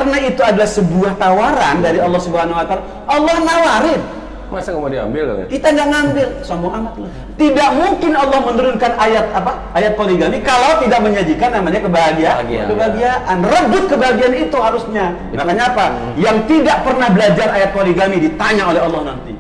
karena itu adalah sebuah tawaran dari Allah Subhanahu wa taala, Allah nawarin. Masa nggak mau diambil kan? Kita nggak ngambil, sombong amat lu. Tidak mungkin Allah menurunkan ayat apa? Ayat poligami kalau tidak menyajikan namanya kebahagiaan. Rebut kebahagiaan itu harusnya. Makanya apa? Yang tidak pernah belajar ayat poligami ditanya oleh Allah nanti.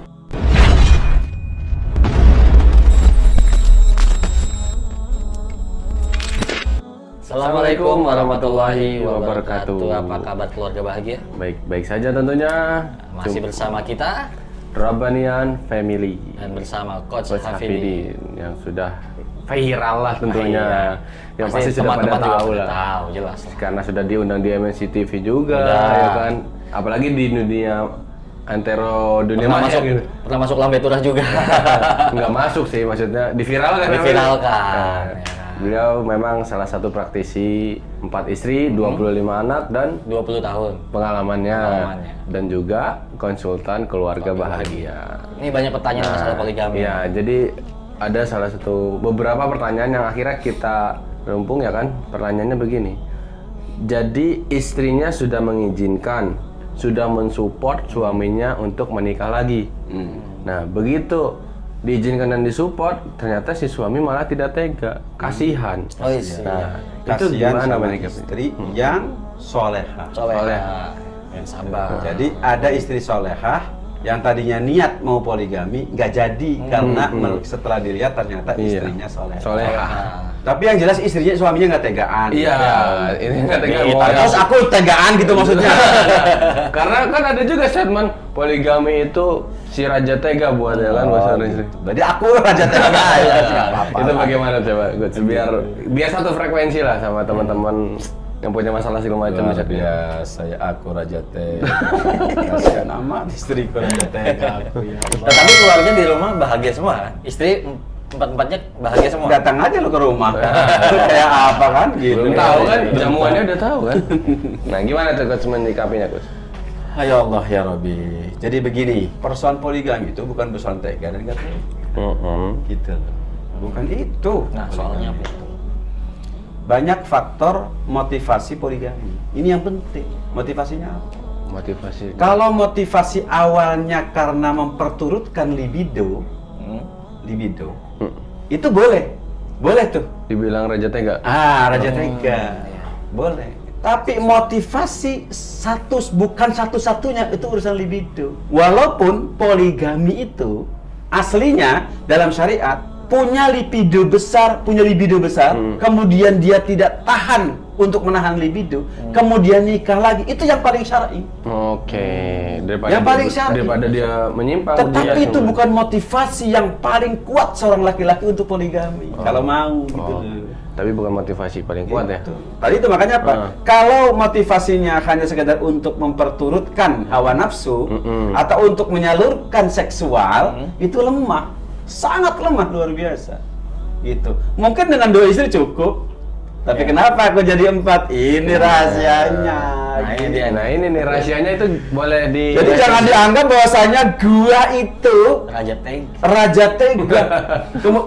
Assalamualaikum warahmatullahi wabarakatuh. Apa kabar keluarga bahagia? Baik saja tentunya. Masih bersama kita Rabbanian Family dan bersama Coach Hafidin yang sudah viral lah tentunya. Yang pasti pasti sudah pada tahu lah. Tahu jelas. Karena sudah diundang di MNC TV juga, Udah. ya kan. Apalagi di dunia antero dunia maya gitu. Pernah masuk lambe turah juga. Nggak masuk sih, maksudnya diviralkan. Diviralkan. Beliau memang salah satu praktisi 4 istri, 25 anak dan 20 tahun pengalamannya dan juga konsultan keluarga bahagia. Ini banyak pertanyaan masalah poligami. Ya, jadi ada salah satu beberapa pertanyaan yang akhirnya kita rempung ya kan. Pertanyaannya begini. Jadi istrinya sudah mengizinkan, sudah mensupport suaminya untuk menikah lagi. Nah, begitu diizinkan dan disupport, ternyata si suami malah tidak tega, kasihan. Oh iya. Nah, itu Kasihan gimana sama menikah? istri yang solehah. Solehah. Yang sabar. Jadi ada istri solehah yang tadinya niat mau poligami nggak jadi karena setelah dilihat ternyata istrinya solehah. Solehah. Tapi yang jelas istrinya suaminya nggak tegaan. Iya, ini nggak tega. Terus aku tegaan gitu maksudnya. Karena kan ada juga statement poligami itu si raja tega buat ya kan bahasa Indonesia. Berarti aku raja tega ya. Itu bagaimana coba? Biar satu frekuensi lah sama teman-teman yang punya masalah segala macam bisa Ya, saya aku raja tega. Kasihan amat istriku raja tega aku ya. Tapi keluarga di rumah bahagia semua kan? Istri empat-empatnya bahagia semua? Datang aja lo ke rumah. Kayak apa kan gitu. Belum tahu kan, jamuannya udah tahu kan. Nah, gimana tuh Coach menyikapinya, Coach? Ya Allah ya Rabbi. Jadi begini, persoalan poligami itu bukan persoalan tega dan nggak tega. Gitu loh. Bukan itu. Nah, soalnya apa itu? Banyak faktor motivasi poligami. Ini yang penting. Motivasinya apa? Motivasi. Kalau motivasi awalnya karena memperturutkan libido, itu boleh tuh. Dibilang raja tega. Raja tega, boleh. Tapi motivasi bukan satu-satunya, itu urusan libido. Walaupun poligami itu aslinya dalam syariat punya libido besar, kemudian dia tidak tahan untuk menahan libido, kemudian nikah lagi, itu yang paling syar'i. Oke, daripada dia menyimpang. Tetapi itu bukan motivasi yang paling kuat seorang laki-laki untuk poligami. Kalau mau gitu. Tapi bukan motivasi paling kuat ya. Tadi itu makanya apa? Kalau motivasinya hanya sekedar untuk memperturutkan hawa nafsu atau untuk menyalurkan seksual, itu lemah. Sangat lemah, luar biasa. Gitu. Mungkin dengan 2 istri cukup. Tapi kenapa aku jadi 4? Ini rahasianya. Nah ini nih rahasianya itu boleh di. Jadi jangan dianggap bahwasanya gua itu raja tega.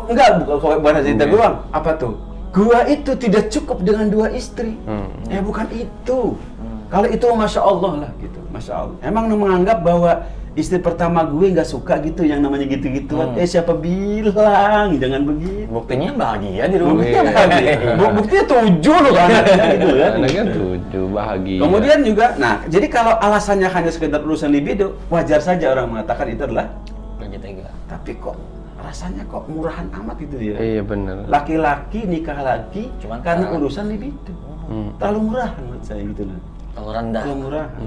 Enggak, bukan raja tega doang. Apa tuh? Gua itu tidak cukup dengan 2 istri. Bukan itu. Kalau itu masya Allah lah gitu, masya Allah. Emang menganggap bahwa istri pertama gue nggak suka gitu yang namanya gitu-gituan. Siapa bilang jangan begitu. Buktinya bahagia di rumah. Buktinya 7 loh anaknya gitu kan. Anaknya 7 bahagia. Kemudian juga, nah jadi kalau alasannya hanya sekedar urusan libido, wajar saja orang mengatakan itu adalah raja tega. Tapi kok rasanya kok murahan amat gitu ya. Iya benar. Laki-laki nikah lagi cuman karena urusan libido. Terlalu murahan menurut saya gitu loh. Terlalu rendah. Terlalu murahan.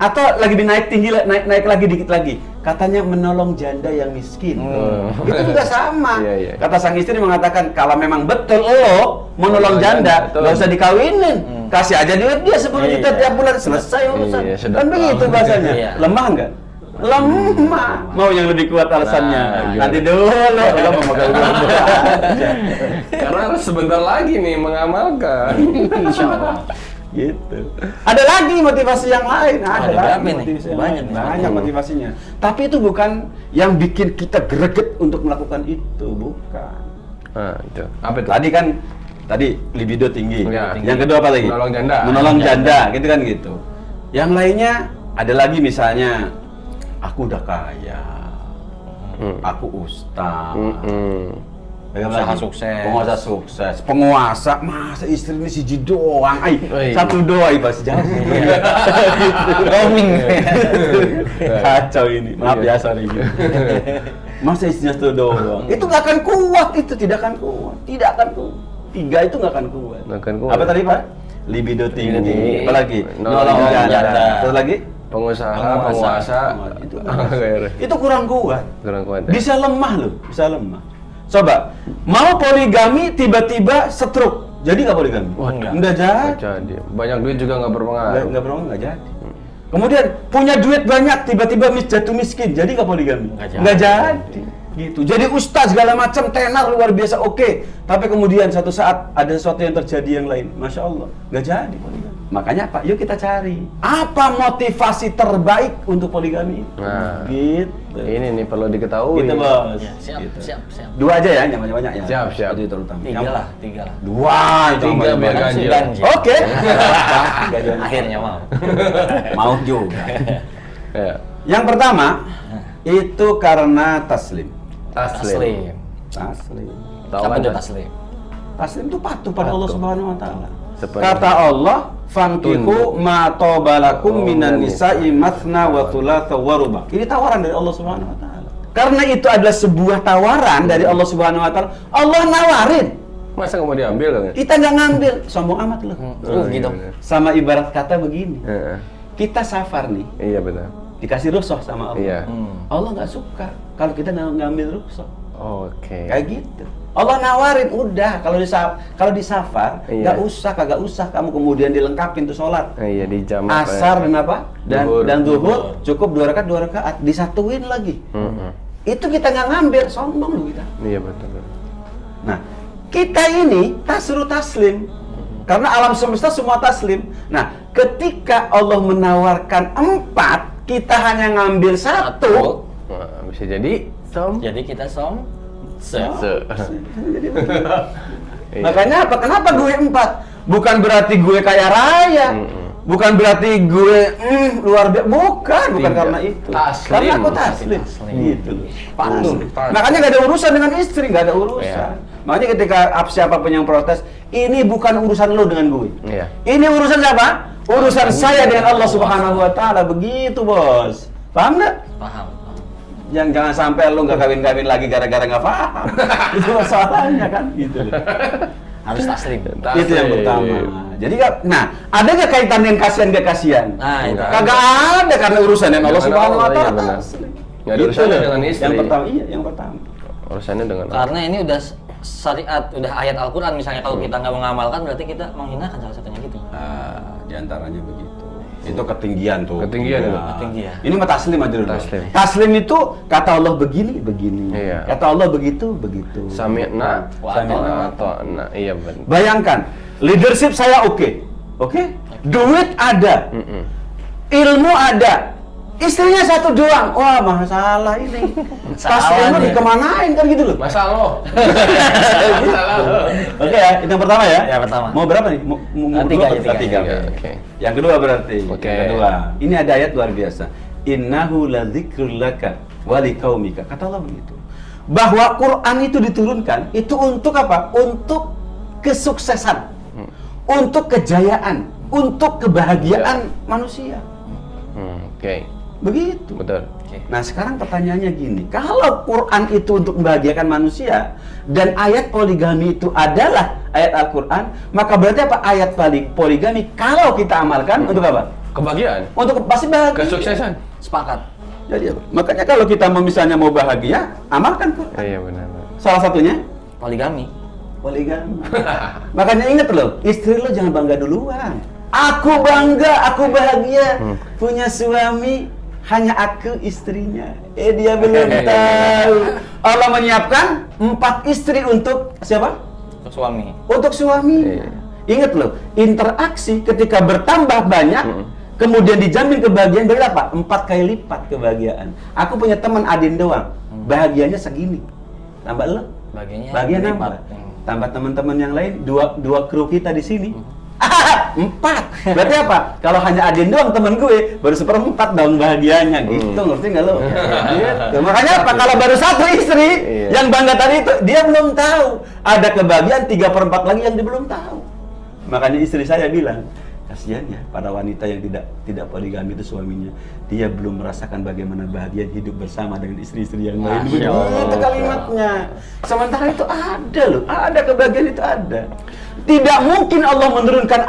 Atau lagi naik tinggi, naik lagi dikit lagi. Katanya menolong janda yang miskin. Itu juga sama. Kata sang istri mengatakan kalau memang betul lo menolong janda, nggak usah dikawinin. Kasih aja duit dia 10 juta tiap bulan, selesai urusan. Kan begitu bahasanya. Lemah nggak? Lemah. Mau yang lebih kuat alasannya. Nanti dulu lo memegang uang. Karena sebentar lagi nih mengamalkan. Insyaallah. Gitu. Ada lagi motivasi yang lain, ada lagi motivasi yang lain. Banyak motivasinya. Tapi itu bukan yang bikin kita greget untuk melakukan itu, bukan. Itu. Apa itu? Tadi libido tinggi. Ya, Yang kedua apa lagi? Menolong janda. Menolong janda, gitu kan gitu. Yang lainnya ada lagi misalnya, aku udah kaya, aku ustaz, Pengusaha sukses. penguasa sukses, penguasa, masa istri ini siji doang, Oi. satu doang, pas jauh. Roaming. Kacau ini, maaf ya sorry. Masa istrinya satu doang, itu nggak akan kuat, itu tidak akan kuat, tidak akan kuat. 3 itu nggak akan kuat. Nggak akan kuat. Apa tadi Pak? Libido tinggi. tinggi. Apa lagi? Nolong janda. janda. Terus lagi? Pengusaha, Penguasa. penguasa. Itu kurang kuat. Kurang kuat. Bisa lemah loh, bisa lemah. Coba, mau poligami tiba-tiba stroke, jadi nggak poligami? Wah, Nggak jadi. Jadi banyak duit juga nggak berpengaruh. Nggak berapa, nggak jadi. Kemudian punya duit banyak, tiba-tiba jatuh miskin, jadi nggak poligami? Nggak jadi. Gitu. Jadi ustaz segala macam, tenar luar biasa, oke. Tapi kemudian satu saat ada sesuatu yang terjadi yang lain, masya Allah, nggak jadi poligami. Makanya Pak, yuk kita cari apa motivasi terbaik untuk poligami itu. Nah, Gitu. ini nih perlu diketahui. Gitu bos. Ya, siap, Gitu. siap. 2 aja ya, jangan banyak ya. Siap, siap. Itu terutama. 3 lah. 2 itu 3 aman biar banget. ganjil. Ganjil. Oke. Akhirnya mau. Mau juga. Ya. Yang pertama itu karena taslim. Taslim. Taslim. Tahu Apa kan? itu taslim? Taslim itu patuh pada Allah Subhanahu wa taala. Sepenuhnya. Kata Allah, "Fankihu ma tabalakum minan nisa'i mathna wa thulatha wa ruba'." Ini tawaran dari Allah Subhanahu wa taala. Karena itu adalah sebuah tawaran dari Allah Subhanahu wa taala. Allah nawarin. Masa nggak mau diambil kan? Kita nggak ngambil, sombong amat loh. Gitu. bener. Sama ibarat kata begini. Heeh. Kita safar nih, Iya benar. dikasih rukhsah sama Allah. Iya. Allah nggak suka kalau kita nggak ngambil rukhsah. Oke. Kayak gitu. Allah nawarin, udah kalau di safar Iya. nggak usah, kagak usah kamu kemudian dilengkapin tuh sholat. Iya di jam Asar dan apa? Zuhur. Dan zuhur cukup 2 rakaat disatuin lagi. Itu kita nggak ngambil, sombong loh kita. Iya betul. Nah, kita ini tasru taslim. Karena alam semesta semua taslim. Nah, ketika Allah menawarkan 4, kita hanya ngambil 1. Wah, bisa jadi Jadi kita Oh. Se. Jadi begitu. Iya. Makanya apa? Kenapa gue 4? Bukan berarti gue kaya raya. Bukan berarti gue luar biasa. Bukan Tidak. karena itu. Taslim. Karena aku taslim. Taslim. Gitu loh. Patuh. Taslim. Makanya gak ada urusan dengan istri, gak ada urusan. Iya. Makanya ketika siapapun yang protes, ini bukan urusan lo dengan gue. Iya. Ini urusan siapa? Urusan saya dengan Allah Subhanahu wa taala. Begitu, Bos. Paham nggak? paham. Yang jangan sampai lu nggak kawin-kawin lagi gara-gara nggak paham. Itu masalahnya kan, gitu loh. Harus taslim. Itu yang pertama. Jadi nah, ada nggak kaitan dengan kasihan gak kasihan? Nah, itu. Kagak ada, karena urusan dengan Allah Dengan Subhanahu wa Allah, iya, taala. benar. Taslim. Nggak ada Gitu urusannya loh. dengan istri. Yang pertama, iya, yang pertama. Urusannya dengan Karena ini udah syariat, udah ayat Al-Quran misalnya kalau kita nggak mengamalkan berarti kita menghinakan salah satunya gitu. Di antaranya begitu. Itu ketinggian tuh. Ketinggian itu. Ketinggian. Ini mah taslim aja dulu. Taslim. Taslim itu kata Allah begini, begini. Iya. Kata Allah begitu, begitu. Sami'na Sami'na. atau na. Iya benar. Bayangkan, leadership saya oke. Duit ada. Ilmu ada. Istrinya 1 doang. Wah, masalah ini. Tas Salah ilmu nih. dikemanain kan gitu loh. Masalah. Oke ya, itu yang pertama ya. Ya, pertama. Mau berapa nih? Mau Tiga dua aja, atau tiga. Oke. Oke. Yang kedua berarti. Oke. Yang kedua. Ini ada ayat luar biasa. Innahu ladzikrul laka wa liqaumika. Kata Allah begitu. Bahwa Quran itu diturunkan itu untuk apa? Untuk kesuksesan. Untuk kejayaan, untuk kebahagiaan manusia. Oke. Begitu. Betul. Nah sekarang pertanyaannya gini, kalau Quran itu untuk membahagiakan manusia dan ayat poligami itu adalah ayat Al-Quran, maka berarti apa? Ayat poligami kalau kita amalkan untuk apa? Kebahagiaan. Untuk pasti bahagia. Kesuksesan. Sepakat. Jadi apa? Makanya kalau kita misalnya mau bahagia, amalkan Quran. Iya benar. Salah satunya Poligami. poligami. Makanya ingat loh, istri lo jangan bangga duluan. Aku bangga, aku bahagia punya suami, hanya aku istrinya. Dia belum tahu. Allah menyiapkan 4 istri untuk siapa? Untuk suami. Untuk suami. Iya. Ingat loh, interaksi ketika bertambah banyak, kemudian dijamin kebahagiaan berapa? 4 kali lipat kebahagiaan. Aku punya teman Adin doang, bahagianya segini. Tambah lo? Bagiannya Bagian lipat. nambah. Tambah teman-teman yang lain, dua kru kita di sini. 4. Berarti apa? Kalau hanya Adin doang temen gue, baru 1/4 dong bahagianya. Gitu, ngerti nggak lo? Gitu. Makanya apa? Kalau baru 1 istri yang bangga tadi itu, dia belum tahu. Ada kebahagiaan 3/4 lagi yang dia belum tahu. Makanya istri saya bilang, kasihan ya para wanita yang tidak poligami itu suaminya, dia belum merasakan bagaimana bahagia hidup bersama dengan istri-istri yang lain. Begitu kalimatnya. Sementara itu ada loh, ada kebahagiaan itu ada. Tidak mungkin Allah menurunkan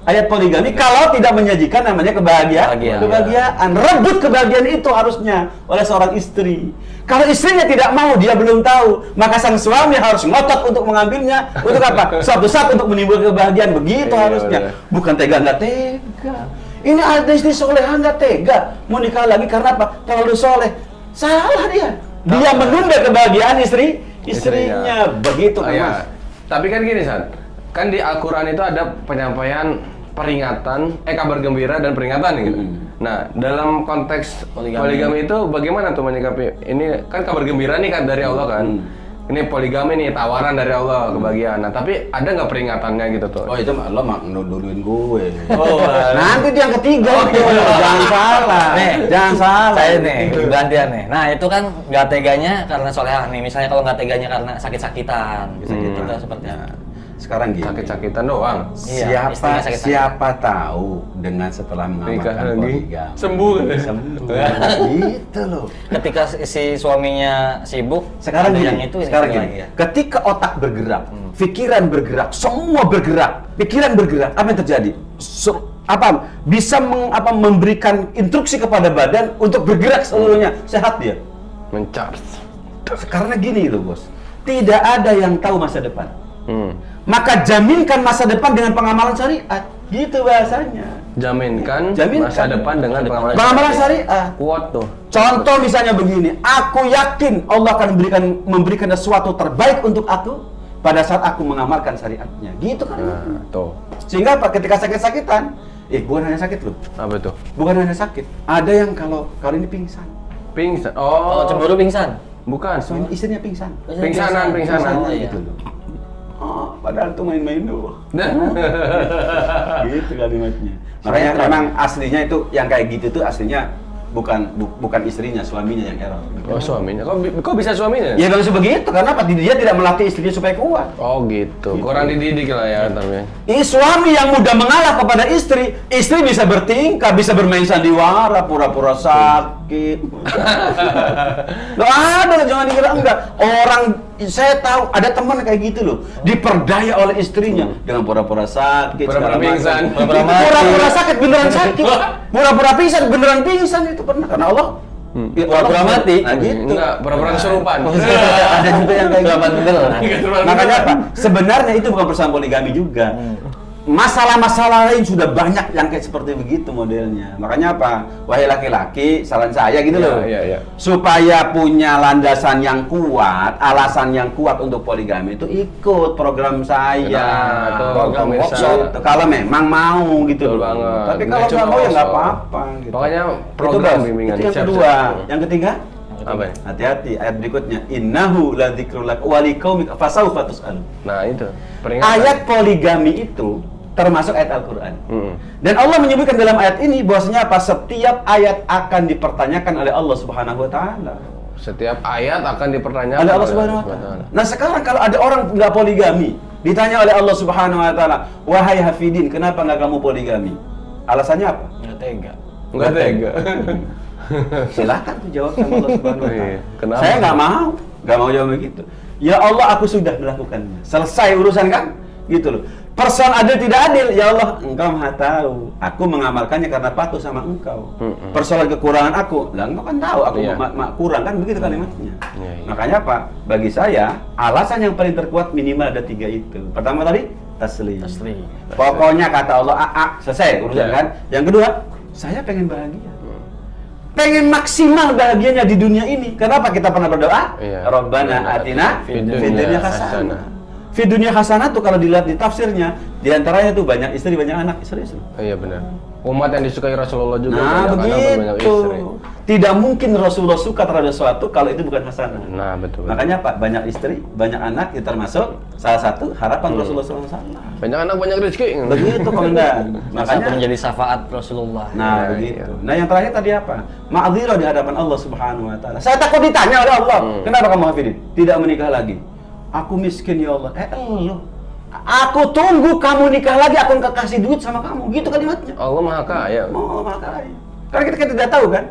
ayat poligami kalau tidak menyajikan namanya kebahagiaan. Rebut kebahagiaan itu harusnya oleh seorang istri. Kalau istrinya tidak mau, dia belum tahu, maka sang suami harus ngotot untuk mengambilnya. Untuk apa? Suatu saat untuk menimbulkan kebahagiaan. Begitu harusnya. Bukan tega nggak tega. Ini ada istri soleha nggak tega mau nikah lagi karena apa? Terlalu soleh. Salah dia. Dia menunda kebahagiaan istrinya. Begitu kan, Mas? Tapi kan gini, San. Kan di Al-Quran itu ada penyampaian peringatan, kabar gembira dan peringatan gitu. Nah, dalam konteks poligami itu bagaimana tuh menyikapi? Ini kan kabar gembira nih kan dari Allah kan. Ini poligami nih, tawaran dari Allah, kebahagiaan. Nah, tapi ada nggak peringatannya gitu tuh? Oh, itu lo mak nuduhin gue. Nanti itu yang ketiga tuh. Jangan salah. Jangan salah. Saya nih, gantian nih. Nah, itu kan nggak teganya karena solehah nih. Misalnya kalau nggak teganya karena sakit-sakitan, bisa gitu tuh seperti apa? Sekarang gini. Sakit-sakitan doang. Siapa tahu dengan setelah mengamalkan poligami sembuh. Gitu loh. Ketika si suaminya sibuk, Sekarang gini, yang itu sekarang gini. lagi ya. Ketika otak bergerak, pikiran bergerak, semua bergerak, pikiran bergerak, apa yang terjadi? Bisa memberikan instruksi kepada badan untuk bergerak seluruhnya, sehat dia. Mencharge. Karena gini loh, Bos. Tidak ada yang tahu masa depan. Maka jaminkan masa depan dengan pengamalan syariat. Gitu bahasanya. Jaminkan masa depan dengan pengamalan syariat. Kuat tuh. Contoh misalnya begini, aku yakin Allah akan memberikan sesuatu terbaik untuk aku pada saat aku mengamalkan syariatnya. Gitu kan. Nah, tuh. Sehingga apa? Ketika sakit-sakitan, bukan hanya sakit loh. Apa tuh? Bukan hanya sakit. Ada yang kalau ini pingsan. Pingsan. Oh, cemburu pingsan. Bukan. Istrinya pingsan. Pingsanan. Gitu loh. Oh, padahal tuh main-main doang. Gitu kalimatnya. Makanya memang aslinya itu yang kayak gitu tuh aslinya bukan istrinya, suaminya yang error. Oh, suaminya. Kok bisa suaminya? Ya nggak bisa begitu, karena apa? Dia tidak melatih istrinya supaya kuat. Oh gitu. Kurang dididik lah ya tapi. Ini suami yang mudah mengalah kepada istri bisa bertingkah, bisa bermain sandiwara, pura-pura sakit. Loh ada, jangan dikira enggak. Saya tahu ada teman kayak gitu loh, diperdaya oleh istrinya dengan pura-pura sakit, pura-pura pingsan, pura-pura sakit beneran sakit, pura-pura pingsan beneran pingsan itu pernah karena Allah. Pura-pura mati. Nah gitu. Enggak, pura-pura kesurupan. Ada juga yang kayak gitu. Bener. Makanya apa? Sebenarnya itu bukan persoalan poligami juga. Masalah-masalah lain sudah banyak yang kayak seperti begitu modelnya. Makanya apa? Wahai laki-laki, saran saya gitu loh. Iya. Supaya punya landasan yang kuat, alasan yang kuat untuk poligami itu ikut program saya. Atau program workshop. Kalau memang mau gitu loh. Banget. Tapi kalau nggak mau ya nggak apa-apa gitu. Pokoknya program bimbingan. Itu yang kedua. Yang ketiga? Apa ya? Hati-hati ayat berikutnya. Innahu ladzikrul lak wa liqaumika fasawfa tus'alun. Nah, itu. Peringatan. Ayat poligami itu termasuk ayat Al-Qur'an. Dan Allah menyebutkan dalam ayat ini bahwasanya apa? Setiap ayat akan dipertanyakan oleh Allah Subhanahu wa taala. Setiap ayat akan dipertanyakan oleh Allah Subhanahu wa taala. Nah, sekarang kalau ada orang nggak poligami, ditanya oleh Allah Subhanahu wa taala, "Wahai hafidin, kenapa nggak kamu poligami?" Alasannya apa? Nggak tega. Silahkan tuh jawab sama Allah Subhanahu wa taala. Kenapa? Saya nggak mau jawab begitu. Ya Allah, aku sudah melakukannya. Selesai urusan kan? Gitu loh. Persoalan adil tidak adil, ya Allah, Engkau Maha tahu. Aku mengamalkannya karena patuh sama Engkau. Persoalan kekurangan aku, lah Engkau kan tahu aku kurang kan begitu kalimatnya. Makanya apa? Bagi saya, alasan yang paling terkuat minimal ada 3 itu. Pertama tadi taslim. Pokoknya kata Allah, selesai urusan kan. Yang kedua, saya pengen bahagia. Pengen maksimal bahagianya di dunia ini. Kenapa kita pernah berdoa? Rabbana atina fid dunya hasanah. Fi dunia hasanah tuh kalau dilihat di tafsirnya, di antaranya tuh banyak istri, banyak anak, serius. Iya benar. Umat yang disukai Rasulullah juga Nah, banyak anak dan banyak begitu. istri. Tidak mungkin Rasulullah suka terhadap sesuatu kalau itu bukan hasanah. Nah, betul. Makanya Pak, banyak istri, banyak anak, itu termasuk salah satu harapan Rasulullah SAW. Banyak anak banyak rezeki. Begitu komandan. Makanya menjadi syafaat Rasulullah. Nah, Iya, begitu. iya. Nah, yang terakhir tadi apa? Ma'dzirah di hadapan Allah Subhanahu wa taala. Saya takut ditanya oleh Allah, "Kenapa kamu hafidin? Tidak menikah lagi?" Aku miskin ya Allah. Lu. Aku tunggu kamu nikah lagi, aku kasih duit sama kamu. Gitu kalimatnya. Allah Maha Kaya. Oh, makanya. Karena kita tidak tahu kan?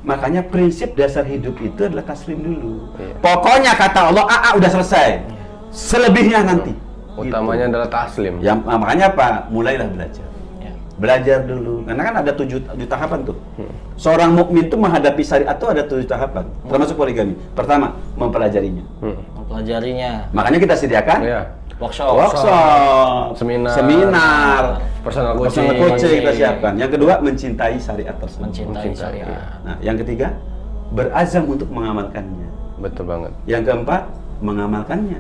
Makanya prinsip dasar hidup itu adalah taslim dulu. Iya. Pokoknya kata Allah, udah selesai. Selebihnya nanti. Utamanya adalah taslim. Yang makanya apa? Mulailah belajar. Ya. Belajar dulu. Karena kan ada 7 tahapan tuh. Seorang mukmin tuh menghadapi syariat tuh ada 7 tahapan. Termasuk poligami. Pertama, mempelajarinya. Mempelajarinya. Makanya kita sediakan Iya. workshop, seminar, personal personal coaching. coaching kita siapkan. Yang kedua, mencintai syariat tersebut. Mencintai syariat. Nah, yang ketiga, berazam untuk mengamalkannya. Betul banget. Yang keempat, mengamalkannya.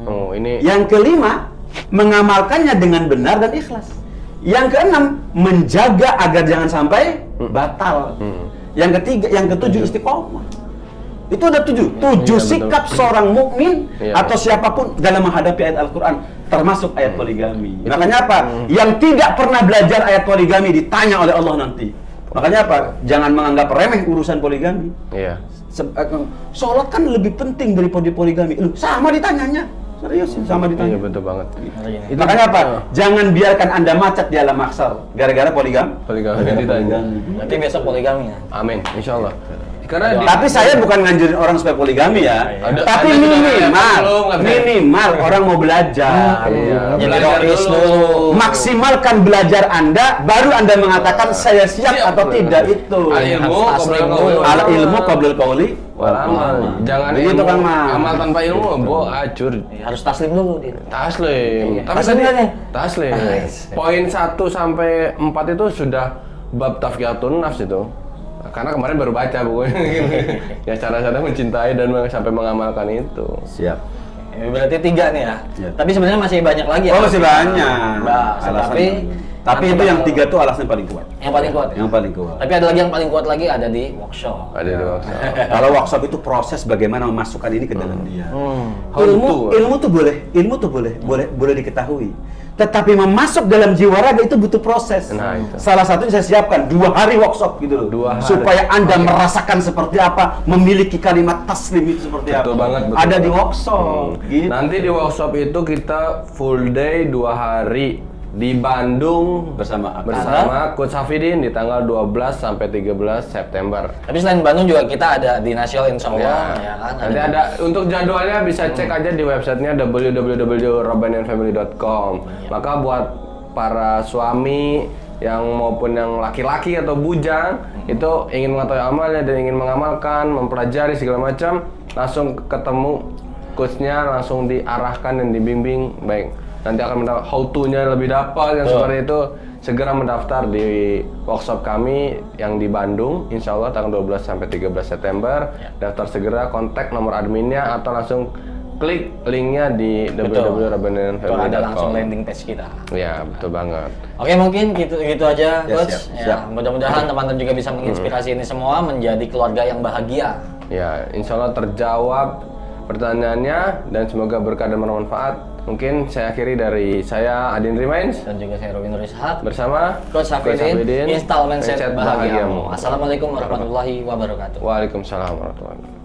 Oh, ini Yang kelima, mengamalkannya dengan benar dan ikhlas. Yang keenam, menjaga agar jangan sampai batal. Yang ketiga, yang ketujuh, istiqomah. Itu ada 7 Iya, sikap betul. seorang mukmin Iya. atau siapapun dalam menghadapi ayat Al-Quran, termasuk ayat poligami. Makanya apa? Yang tidak pernah belajar ayat poligami ditanya oleh Allah nanti. Makanya apa? Jangan menganggap remeh urusan poligami. iya. Sholat kan lebih penting daripada poligami. Loh, sama ditanyanya. Serius, sama ditanya. Iya, betul banget. Makanya apa? Jangan biarkan Anda macet di alam mahsyar gara-gara poligami. Poligami Gara-gara ditanya. Berarti besok poligami ya. Amin, insya Allah. Karena Tapi saya bukan nganjurin orang supaya poligami ya. Ada- Tapi ada sudah belum, minimal, nggak bisa. minimal orang mau belajar. Iya, Jadi belajar rois dulu. dulu. Maksimalkan belajar Anda, baru Anda mengatakan saya siap Siap, atau benar. tidak itu. Al ilmu Harus qabla taslim al-qaul. dulu. Al ilmu qablul qauli wal amal. Jangan begitu ilmu, Kang Mas. amal tanpa ilmu, bo acur. Harus taslim dulu dia. Taslim. Tapi Taslim tadi kan ya? taslim. Poin 1 sampai 4 itu sudah bab tafkiyatun nafs itu. Karena kemarin baru baca bukunya. Ya cara-cara mencintai dan sampai mengamalkan itu. Siap. Ya, berarti 3 nih ya. Iya. Tapi sebenarnya masih banyak lagi ya. Oh, masih banyak. Bah, Alasan. Tapi nanti itu yang bakal- 3 tuh alasan paling kuat. Yang paling kuat. Ya? Yang paling kuat. Tapi ada lagi yang paling kuat lagi ada di workshop. Ada dua. Kalau workshop itu proses bagaimana memasukkan ini ke dalam dia. How to. Ilmu tuh boleh diketahui. Tetapi memasuk dalam jiwa raga itu butuh proses. Nah, itu. Salah satunya saya siapkan 2 hari workshop gitu loh. 2 hari. Supaya Anda merasakan seperti apa, memiliki kalimat taslim itu seperti Betul apa. banget, betul Ada di banget. workshop. Gitu. Nanti di workshop itu kita full day 2 hari di Bandung Bersama Coach Hafidin di tanggal 12 sampai 13 September. Tapi selain Bandung juga kita ada di Nasional insya Allah. Ya kan? Nanti ada untuk jadwalnya bisa cek aja di websitenya www.robbanandfamily.com. Maka buat para suami yang maupun yang laki-laki atau bujang itu ingin mengetahui amalnya dan ingin mengamalkan, mempelajari segala macam, langsung ketemu coachnya, langsung diarahkan dan dibimbing baik. Nanti akan mendapat how to-nya lebih dapat yang seperti itu. Segera mendaftar di workshop kami yang di Bandung, insya Allah tanggal 12 sampai 13 September. Daftar segera, kontak nomor adminnya atau langsung klik linknya di Atau ada www.robbanandfamily.com. langsung landing page kita. Ya, betul banget. Oke, mungkin gitu aja, Ya, Coach. siap, Ya, siap. mudah-mudahan teman-teman juga bisa menginspirasi ini semua menjadi keluarga yang bahagia. Ya, insya Allah terjawab pertanyaannya dan semoga berkah dan bermanfaat. Mungkin saya akhiri dari saya Adin Remains Dan juga saya Robin Nur Ishak. bersama Coach Hafidin, install mindset Mindset bahagiamu. Bahagiamu. Assalamualaikum warahmatullahi wabarakatuh. Waalaikumsalam warahmatullahi wabarakatuh.